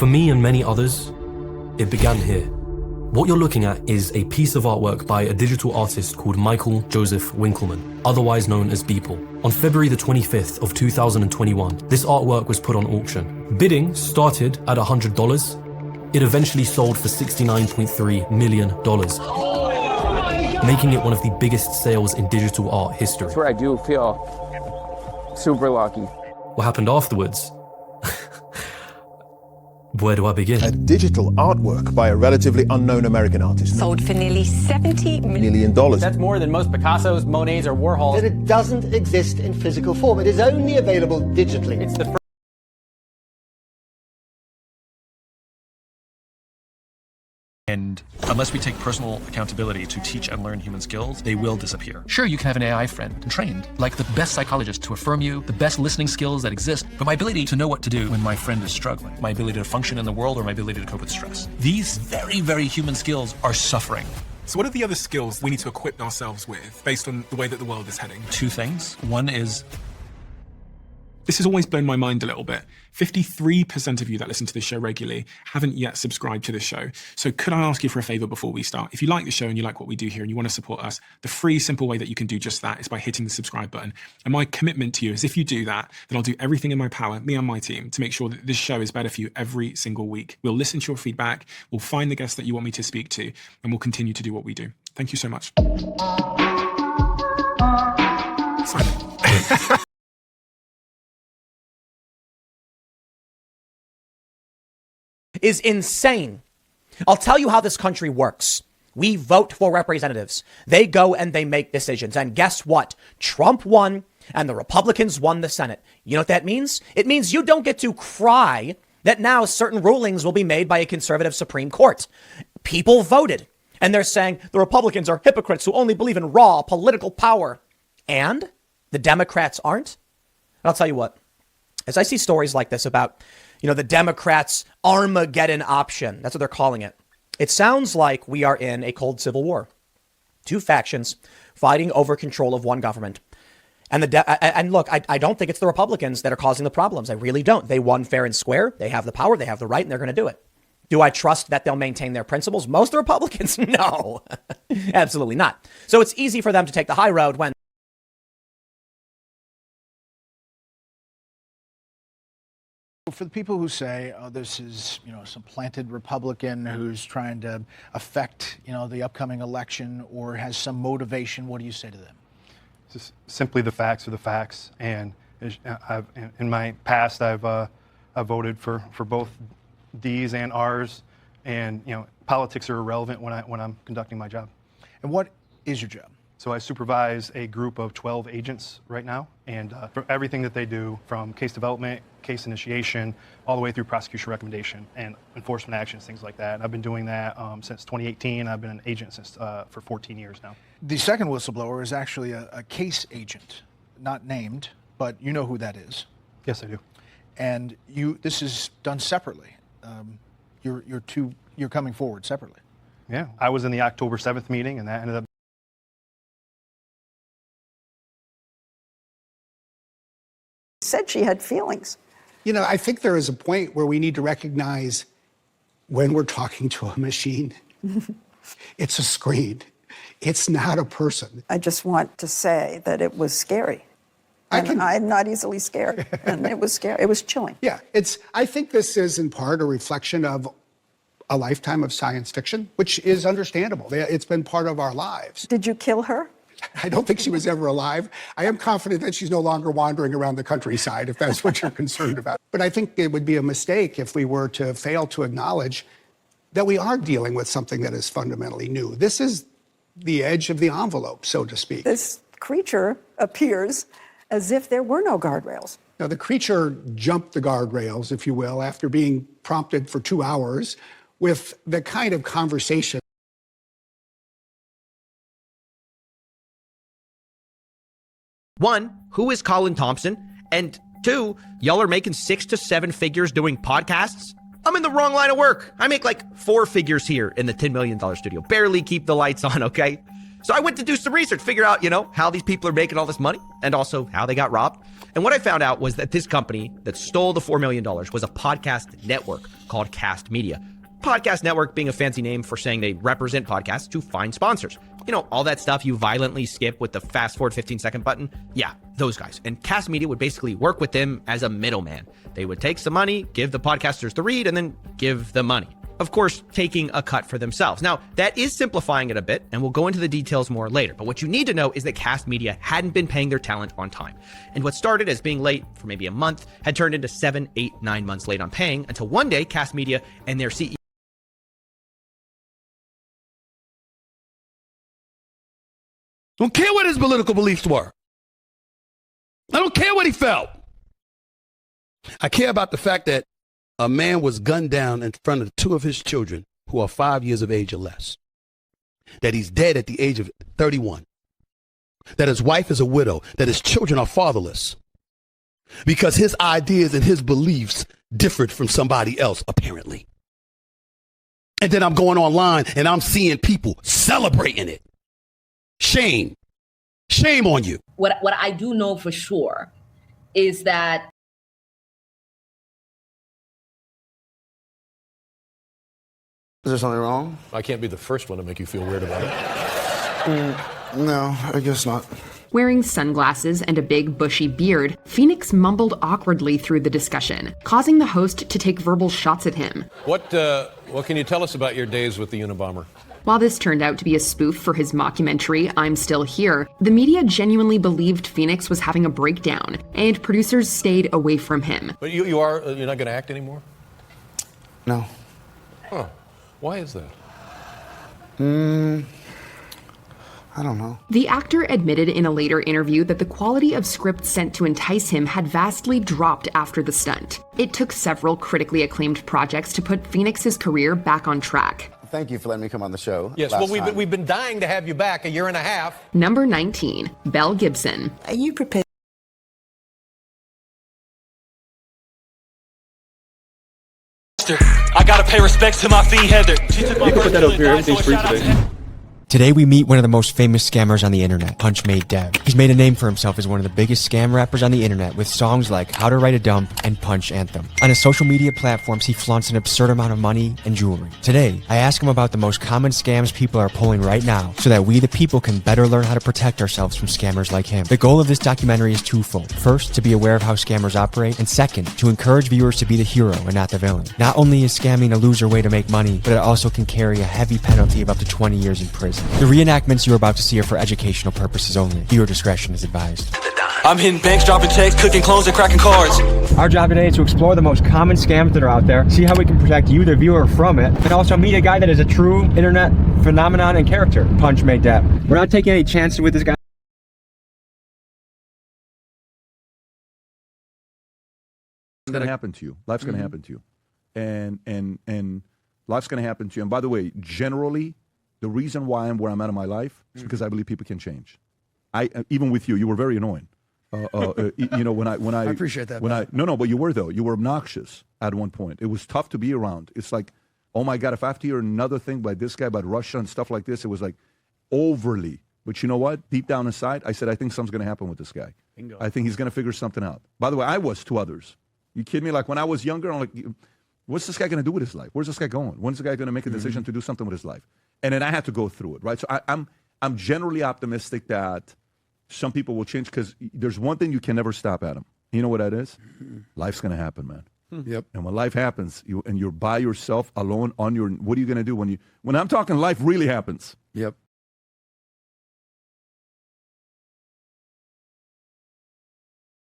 For me and many others, it began here. What you're looking at is a piece of artwork by a digital artist called Michael Joseph Winkelmann, otherwise known as Beeple. On February the 25th of 2021, this artwork was put on auction. Bidding started at $100. It eventually sold for $69.3 million, making it one of the biggest sales in digital art history. That's where I do feel super lucky. What happened afterwards? Where do I begin? A digital artwork by a relatively unknown American artist. Sold for nearly $70 million. That's more than most Picassos, Monets, or Warhols. That it doesn't exist in physical form. It is only available digitally. It's the first. And unless we take personal accountability to teach and learn human skills, they will disappear. Sure, you can have an AI friend trained, like the best psychologist to affirm you, the best listening skills that exist, but my ability to know what to do when my friend is struggling, my ability to function in the world, or my ability to cope with stress. These very, very human skills are suffering. So what are the other skills we need to equip ourselves with based on the way that the world is heading? Two things. One is... This has always blown my mind a little bit. 53% of you that listen to this show regularly haven't yet subscribed to this show. So could I ask you for a favor before we start? If you like the show and you like what we do here and you want to support us, the free, simple way that you can do just that is by hitting the subscribe button. And my commitment to you is if you do that, then I'll do everything in my power, me and my team, to make sure that this show is better for you every single week. We'll listen to your feedback, we'll find the guests that you want me to speak to, and we'll continue to do what we do. Thank you so much. Simon. Is insane. I'll tell you how this country works. We vote for representatives. They go and they make decisions. And guess what? Trump won and the Republicans won the Senate. You know what that means? It means you don't get to cry that now certain rulings will be made by a conservative Supreme Court. People voted and they're saying the Republicans are hypocrites who only believe in raw political power. And the Democrats aren't. And I'll tell you what, as I see stories like this about the Democrats' Armageddon option. That's what they're calling it. It sounds like we are in a cold civil war. Two factions fighting over control of one government. And look, I don't think it's the Republicans that are causing the problems. I really don't. They won fair and square. They have the power. They have the right, and they're going to do it. Do I trust that they'll maintain their principles? Most of the Republicans? No, absolutely not. So it's easy for them to take the high road when for the people who say, oh, this is, some planted Republican who's trying to affect, the upcoming election or has some motivation, what do you say to them? Just simply the facts are the facts. And in my past, I've voted for both D's and R's. And, politics are irrelevant when I'm conducting my job. And what is your job? So I supervise a group of 12 agents right now, and for everything that they do, from case development, case initiation, all the way through prosecution recommendation and enforcement actions, things like that. And I've been doing that since 2018. I've been an agent since for 14 years now. The second whistleblower is actually a case agent, not named, but you know who that is. Yes, I do. And this is done separately. You're coming forward separately. Yeah, I was in the October 7th meeting, and that ended up. Said she had feelings. I think there is a point where we need to recognize when we're talking to a machine, it's a screen. It's not a person. I just want to say that it was scary. I'm not easily scared, and it was scary. It was chilling. Yeah, I think this is in part a reflection of a lifetime of science fiction, which is understandable. It's been part of our lives. Did you kill her? I don't think she was ever alive. I am confident that she's no longer wandering around the countryside, if that's what you're concerned about. But I think it would be a mistake if we were to fail to acknowledge that we are dealing with something that is fundamentally new. This is the edge of the envelope, so to speak. This creature appears as if there were no guardrails. Now, the creature jumped the guardrails, if you will, after being prompted for 2 hours with the kind of conversation. One, who is Colin Thompson? And two, y'all are making 6 to 7 figures doing podcasts? I'm in the wrong line of work. I make like 4 figures here in the $10 million studio. Barely keep the lights on, okay? So I went to do some research, figure out, how these people are making all this money and also how they got robbed. And what I found out was that this company that stole the $4 million was a podcast network called Cast Media. Podcast network being a fancy name for saying they represent podcasts to find sponsors. You know, all that stuff you violently skip with the fast forward 15-second button. Yeah, those guys. And Cast Media would basically work with them as a middleman. They would take some money, give the podcasters the read, and then give the money. Of course, taking a cut for themselves. Now, that is simplifying it a bit, and we'll go into the details more later. But what you need to know is that Cast Media hadn't been paying their talent on time. And what started as being late for maybe a month had turned into 7, 8, 9 months late on paying until one day Cast Media and their CEO Don't care what his political beliefs were. I don't care what he felt. I care about the fact that a man was gunned down in front of 2 of his children who are 5 years of age or less. That he's dead at the age of 31. That his wife is a widow. That his children are fatherless. Because his ideas and his beliefs differed from somebody else, apparently. And then I'm going online and I'm seeing people celebrating it. Shame. Shame on you. What I do know for sure is that Is there something wrong? I can't be the first one to make you feel weird about it. No, I guess not. Wearing sunglasses and a big bushy beard, Phoenix mumbled awkwardly through the discussion, causing the host to take verbal shots at him. What can you tell us about your days with the Unabomber? While this turned out to be a spoof for his mockumentary, I'm Still Here, the media genuinely believed Phoenix was having a breakdown, and producers stayed away from him. But you're not going to act anymore? No. Huh. Why is that? I don't know. The actor admitted in a later interview that the quality of scripts sent to entice him had vastly dropped after the stunt. It took several critically acclaimed projects to put Phoenix's career back on track. Thank you for letting me come on the show. Yes, well, we've been dying to have you back 1.5 years. Number 19, Belle Gibson. Are you prepared? I gotta pay respects to my fiend Heather. She took my You can put that up here. Everything's free today. Today we meet one of the most famous scammers on the internet, Punch Made Dev. He's made a name for himself as one of the biggest scam rappers on the internet with songs like How to Write a Dump and Punch Anthem. On his social media platforms, he flaunts an absurd amount of money and jewelry. Today, I ask him about the most common scams people are pulling right now so that we the people can better learn how to protect ourselves from scammers like him. The goal of this documentary is twofold. First, to be aware of how scammers operate, and second, to encourage viewers to be the hero and not the villain. Not only is scamming a loser way to make money, but it also can carry a heavy penalty of up to 20 years in prison. The reenactments you're about to see are for educational purposes only. Viewer discretion is advised. I'm hitting banks, dropping checks, cooking clones, and cracking cards. Our job today is to explore the most common scams that are out there, see how we can protect you, the viewer, from it, and also meet a guy that is a true internet phenomenon and character, Punch Made Dev. We're not taking any chances with this guy. It's going to happen to you. Life's going to happen to you. And life's going to happen to you. And by the way, generally, the reason why I'm where I'm at in my life is because I believe people can change. Even with you, you were very annoying. You know, when I appreciate that. But you were though. You were obnoxious at one point. It was tough to be around. It's like, oh my God, if I have to hear another thing by this guy about Russia and stuff like this, it was like overly. But you know what? Deep down inside, I said, I think something's going to happen with this guy. Bingo. I think he's going to figure something out. By the way, I was to others. You kidding me? Like when I was younger, I'm like, what's this guy going to do with his life? Where's this guy going? When's the guy going to make a decision to do something with his life? And then I had to go through it, right? So I'm generally optimistic that some people will change because there's one thing you can never stop, Adam. You know what that is? Life's going to happen, man. Yep. And when life happens, you're by yourself, alone, on your. What are you going to do when I'm talking life really happens? Yep.